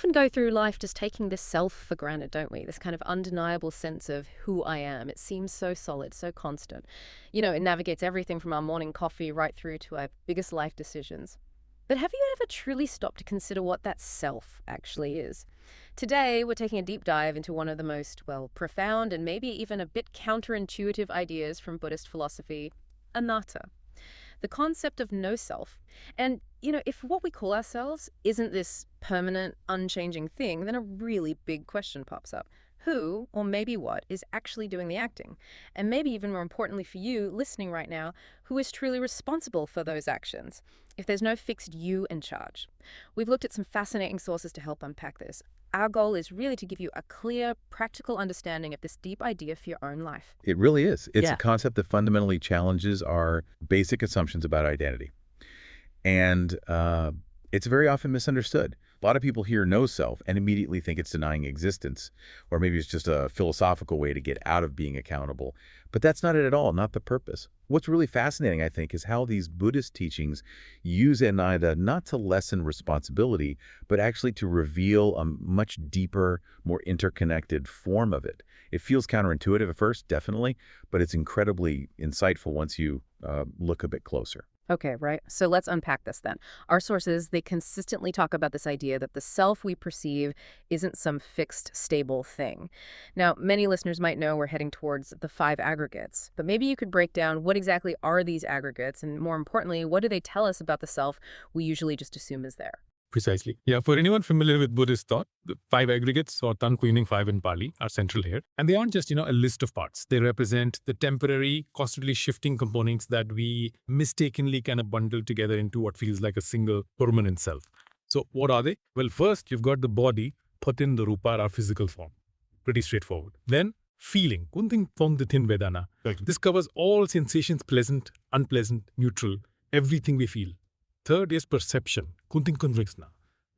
often go through life just taking this self for granted, don't we? This kind of undeniable sense of who I am. It seems so solid, so constant. It navigates everything from our morning coffee right through to our biggest life decisions. But have you ever truly stopped to consider what that self actually is? Today, we're taking a deep dive into one of the most, well, profound and maybe even a bit counterintuitive ideas from Buddhist philosophy, anatta, the concept of no self. And, if what we call ourselves isn't this permanent, unchanging thing, then a really big question pops up. Who, or maybe what, is actually doing the acting? And maybe even more importantly for you, listening right now, who is truly responsible for those actions? If there's no fixed you in charge. We've looked at some fascinating sources to help unpack this. Our goal is really to give you a clear, practical understanding of this deep idea for your own life. It really is. It's Yeah. a concept that fundamentally challenges our basic assumptions about identity. And it's very often misunderstood. A lot of people hear no self and immediately think it's denying existence, or maybe it's just a philosophical way to get out of being accountable. But that's not it at all, not the purpose. What's really fascinating, I think, is how these Buddhist teachings use anatta not to lessen responsibility, but actually to reveal a much deeper, more interconnected form of it. It feels counterintuitive at first, definitely, but it's incredibly insightful once you look a bit closer. Okay, right. So let's unpack this then. Our sources, they consistently talk about this idea that the self we perceive isn't some fixed, stable thing. Now, many listeners might know we're heading towards the 5 aggregates, but maybe you could break down what exactly are these aggregates, and more importantly, what do they tell us about the self we usually just assume is there? Precisely. Yeah, for anyone familiar with Buddhist thought, the 5 aggregates, or Tan Kuining 5 in Pali, are central here. And they aren't just, a list of parts. They represent the temporary, constantly shifting components that we mistakenly kind of bundle together into what feels like a single permanent self. So what are they? Well, first, you've got the body, patin the rupa, our physical form. Pretty straightforward. Then, feeling, kunting thong dithin vedana. This covers all sensations, pleasant, unpleasant, neutral, everything we feel. Third is perception, kunting konriksna.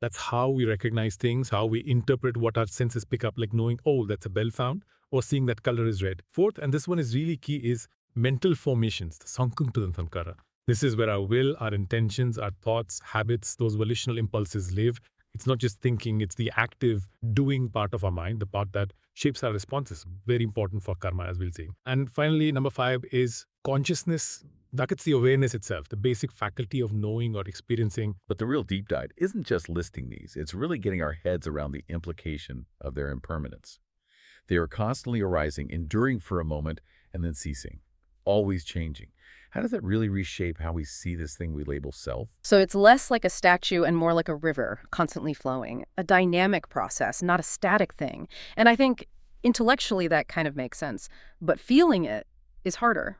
That's how we recognize things, how we interpret what our senses pick up, like knowing, oh, that's a bell sound, or seeing that color is red. Fourth, and this one is really key, is mental formations, the sankung sankara. This is where our will, our intentions, our thoughts, habits, those volitional impulses live. It's not just thinking, it's the active doing part of our mind, the part that shapes our responses. Very important for karma, as we'll see. And finally, number 5 is consciousness. That's the awareness itself, the basic faculty of knowing or experiencing. But the real deep dive isn't just listing these. It's really getting our heads around the implication of their impermanence. They are constantly arising, enduring for a moment, and then ceasing, always changing. How does that really reshape how we see this thing we label self? So it's less like a statue and more like a river, constantly flowing, a dynamic process, not a static thing. And I think intellectually that kind of makes sense, but feeling it is harder.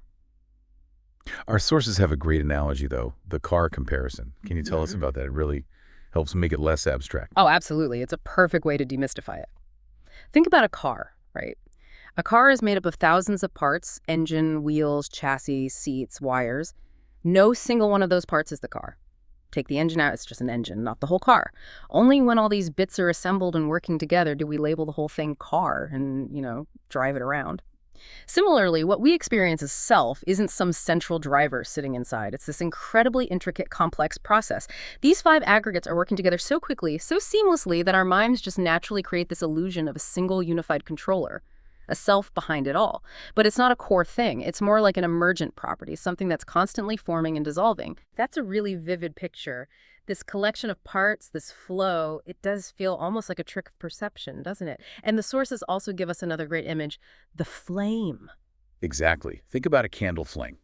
Our sources have a great analogy, though, the car comparison. Can you tell us about that? It really helps make it less abstract. Oh, absolutely. It's a perfect way to demystify it. Think about a car, right? A car is made up of thousands of parts: engine, wheels, chassis, seats, wires. No single one of those parts is the car. Take the engine out, it's just an engine, not the whole car. Only when all these bits are assembled and working together do we label the whole thing car and, drive it around. Similarly, what we experience as self isn't some central driver sitting inside. It's this incredibly intricate, complex process. These 5 aggregates are working together so quickly, so seamlessly, that our minds just naturally create this illusion of a single unified controller, a self behind it all. But it's not a core thing. It's more like an emergent property, something that's constantly forming and dissolving. That's a really vivid picture. This collection of parts, this flow, it does feel almost like a trick of perception, doesn't it? And the sources also give us another great image, the flame. Exactly. Think about a candle flame.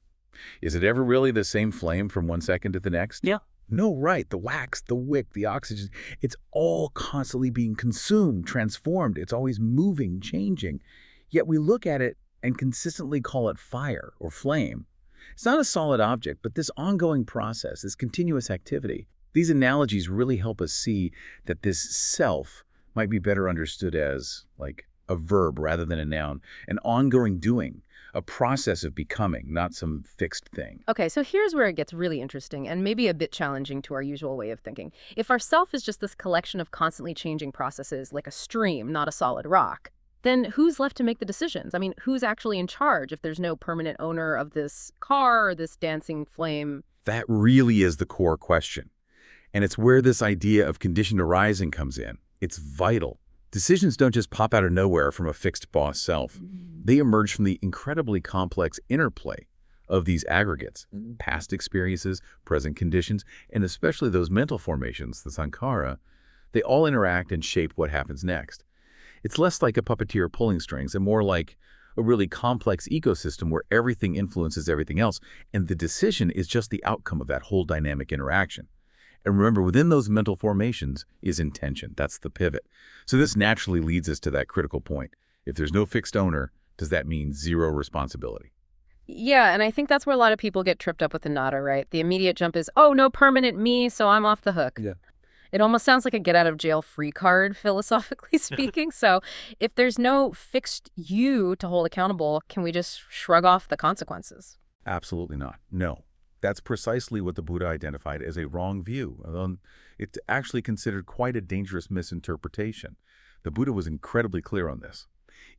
Is it ever really the same flame from one second to the next? Yeah. No, right. The wax, the wick, the oxygen, it's all constantly being consumed, transformed. It's always moving, changing. Yet we look at it and consistently call it fire or flame. It's not a solid object, but this ongoing process, this continuous activity. These analogies really help us see that this self might be better understood as like a verb rather than a noun, an ongoing doing, a process of becoming, not some fixed thing. Okay, so here's where it gets really interesting and maybe a bit challenging to our usual way of thinking. If our self is just this collection of constantly changing processes, like a stream, not a solid rock, then who's left to make the decisions? I mean, who's actually in charge if there's no permanent owner of this car or this dancing flame? That really is the core question. And it's where this idea of conditioned arising comes in. It's vital. Decisions don't just pop out of nowhere from a fixed boss self. They emerge from the incredibly complex interplay of these aggregates, past experiences, present conditions, and especially those mental formations, the sankhara. They all interact and shape what happens next. It's less like a puppeteer pulling strings and more like a really complex ecosystem where everything influences everything else, and the decision is just the outcome of that whole dynamic interaction. And remember, within those mental formations is intention. That's the pivot. So this naturally leads us to that critical point. If there's no fixed owner, does that mean zero responsibility? Yeah, and I think that's where a lot of people get tripped up with the nada, right? The immediate jump is, oh, no permanent me, so I'm off the hook. Yeah. It almost sounds like a get out of jail free card, philosophically speaking. So if there's no fixed you to hold accountable, can we just shrug off the consequences? Absolutely not. No. That's precisely what the Buddha identified as a wrong view. It's actually considered quite a dangerous misinterpretation. The Buddha was incredibly clear on this.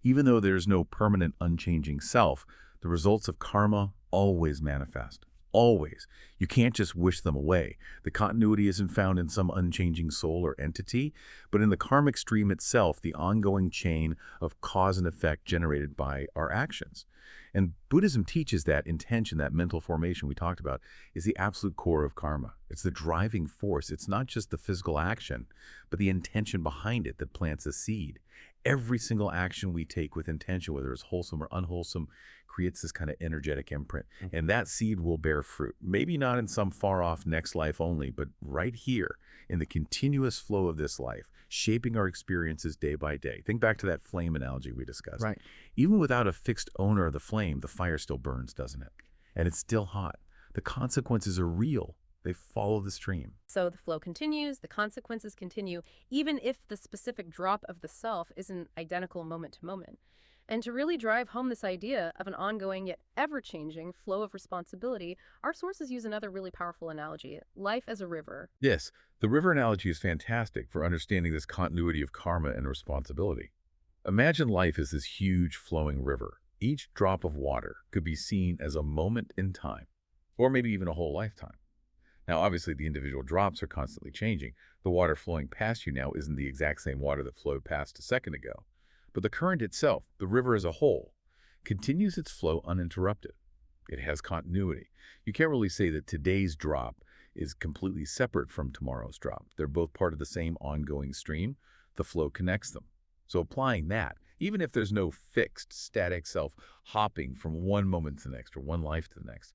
Even though there's no permanent unchanging self, the results of karma always manifest. Always. You can't just wish them away. The continuity isn't found in some unchanging soul or entity, but in the karmic stream itself, the ongoing chain of cause and effect generated by our actions. And Buddhism teaches that intention, that mental formation we talked about, is the absolute core of karma. It's the driving force. It's not just the physical action, but the intention behind it that plants a seed. Every single action we take with intention, whether it's wholesome or unwholesome, creates this kind of energetic imprint. And that seed will bear fruit. Maybe not in some far-off next life only, but right here in the continuous flow of this life, shaping our experiences day by day. Think back to that flame analogy we discussed. Right. Even without a fixed owner of the flame, the fire still burns, doesn't it? And it's still hot. The consequences are real. They follow the stream. So the flow continues, the consequences continue, even if the specific drop of the self isn't identical moment to moment. And to really drive home this idea of an ongoing yet ever-changing flow of responsibility, our sources use another really powerful analogy, life as a river. Yes, the river analogy is fantastic for understanding this continuity of karma and responsibility. Imagine life as this huge flowing river. Each drop of water could be seen as a moment in time, or maybe even a whole lifetime. Now, obviously, the individual drops are constantly changing. The water flowing past you now isn't the exact same water that flowed past a second ago. But the current itself, the river as a whole, continues its flow uninterrupted. It has continuity. You can't really say that today's drop is completely separate from tomorrow's drop. They're both part of the same ongoing stream. The flow connects them. So applying that, even if there's no fixed, static self hopping from one moment to the next or one life to the next,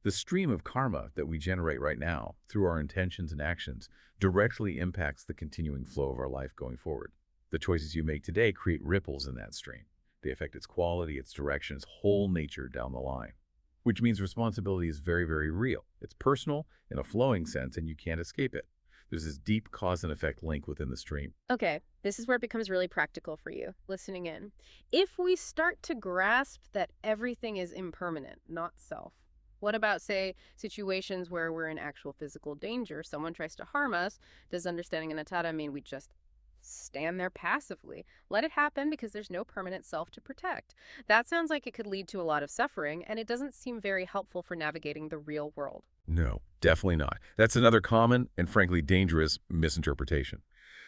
the stream of karma that we generate right now through our intentions and actions directly impacts the continuing flow of our life going forward. The choices you make today create ripples in that stream. They affect its quality, its direction, its whole nature down the line. Which means responsibility is very, very real. It's personal in a flowing sense, and you can't escape it. There's this deep cause and effect link within the stream. Okay, this is where it becomes really practical for you, listening in. If we start to grasp that everything is impermanent, not self, what about, say, situations where we're in actual physical danger? Someone tries to harm us. Does understanding anattara mean we just stand there passively? Let it happen because there's no permanent self to protect. That sounds like it could lead to a lot of suffering, and it doesn't seem very helpful for navigating the real world. No, definitely not. That's another common and frankly dangerous misinterpretation.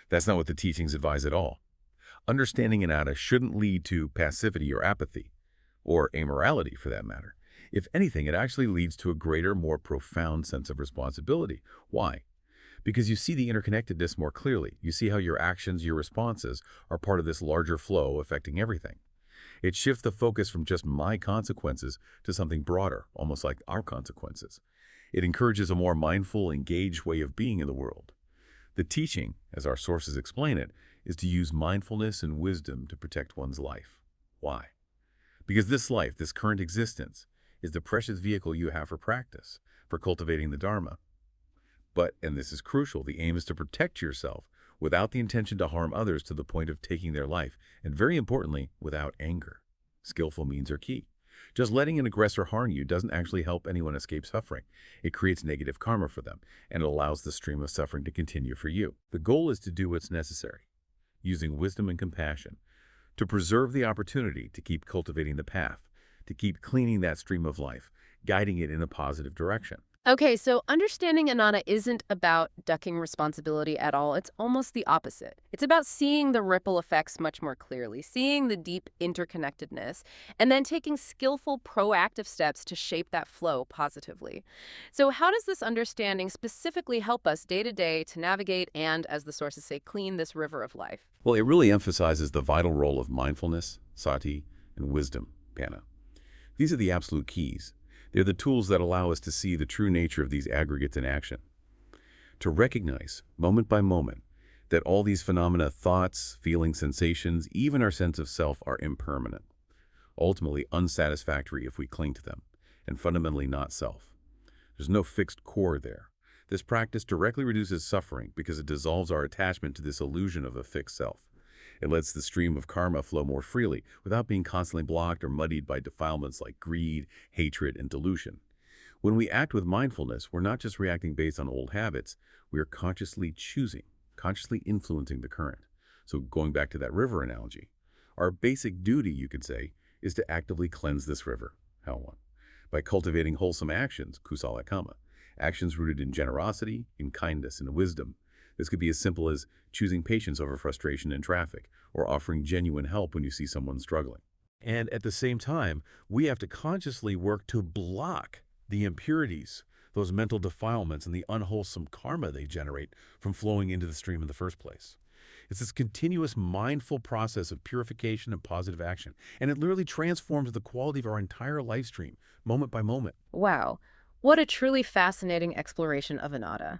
That's not what the teachings advise at all. Understanding anatta shouldn't lead to passivity or apathy, or amorality for that matter. If anything, it actually leads to a greater, more profound sense of responsibility. Why? Because you see the interconnectedness more clearly. You see how your actions, your responses, are part of this larger flow affecting everything. It shifts the focus from just my consequences to something broader, almost like our consequences. It encourages a more mindful, engaged way of being in the world. The teaching, as our sources explain it, is to use mindfulness and wisdom to protect one's life. Why? Because this life, this current existence, is the precious vehicle you have for practice, for cultivating the Dharma. But, and this is crucial, the aim is to protect yourself without the intention to harm others to the point of taking their life, and very importantly, without anger. Skillful means are key. Just letting an aggressor harm you doesn't actually help anyone escape suffering. It creates negative karma for them, and it allows the stream of suffering to continue for you. The goal is to do what's necessary, using wisdom and compassion, to preserve the opportunity to keep cultivating the path, to keep cleaning that stream of life, guiding it in a positive direction. Okay, so understanding Anana isn't about ducking responsibility at all. It's almost the opposite. It's about seeing the ripple effects much more clearly, seeing the deep interconnectedness, and then taking skillful, proactive steps to shape that flow positively. So, how does this understanding specifically help us day to day to navigate and, as the sources say, clean this river of life? Well, it really emphasizes the vital role of mindfulness, sati, and wisdom, panna. These are the absolute keys. They're the tools that allow us to see the true nature of these aggregates in action, to recognize, moment by moment, that all these phenomena, thoughts, feelings, sensations, even our sense of self, are impermanent, ultimately unsatisfactory if we cling to them, and fundamentally not self. There's no fixed core there. This practice directly reduces suffering because it dissolves our attachment to this illusion of a fixed self. It lets the stream of karma flow more freely without being constantly blocked or muddied by defilements like greed, hatred, and delusion. When we act with mindfulness, we're not just reacting based on old habits, we are consciously choosing, consciously influencing the current. So going back to that river analogy, our basic duty, you could say, is to actively cleanse this river, how one, by cultivating wholesome actions, kusala kama, actions rooted in generosity, in kindness, and wisdom. This could be as simple as choosing patience over frustration in traffic, or offering genuine help when you see someone struggling. And at the same time, we have to consciously work to block the impurities, those mental defilements, and the unwholesome karma they generate from flowing into the stream in the first place. It's this continuous mindful process of purification and positive action, and it literally transforms the quality of our entire life stream, moment by moment. Wow, what a truly fascinating exploration of Anatta.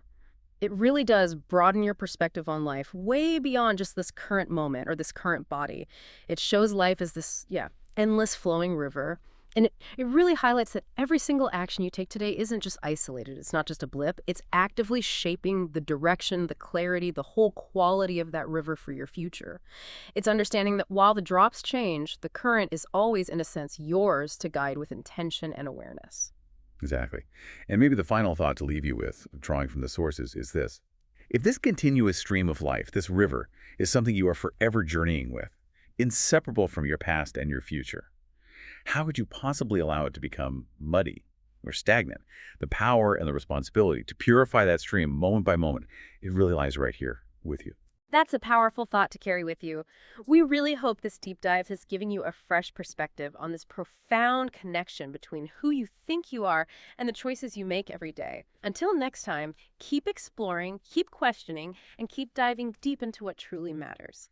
It really does broaden your perspective on life way beyond just this current moment or this current body. It shows life as this, yeah, endless flowing river. And it really highlights that every single action you take today isn't just isolated. It's not just a blip. It's actively shaping the direction, the clarity, the whole quality of that river for your future. It's understanding that while the drops change, the current is always, in a sense, yours to guide with intention and awareness. Exactly. And maybe the final thought to leave you with, drawing from the sources, is this. If this continuous stream of life, this river, is something you are forever journeying with, inseparable from your past and your future, how could you possibly allow it to become muddy or stagnant? The power and the responsibility to purify that stream moment by moment, it really lies right here with you. That's a powerful thought to carry with you. We really hope this deep dive has given you a fresh perspective on this profound connection between who you think you are and the choices you make every day. Until next time, keep exploring, keep questioning, and keep diving deep into what truly matters.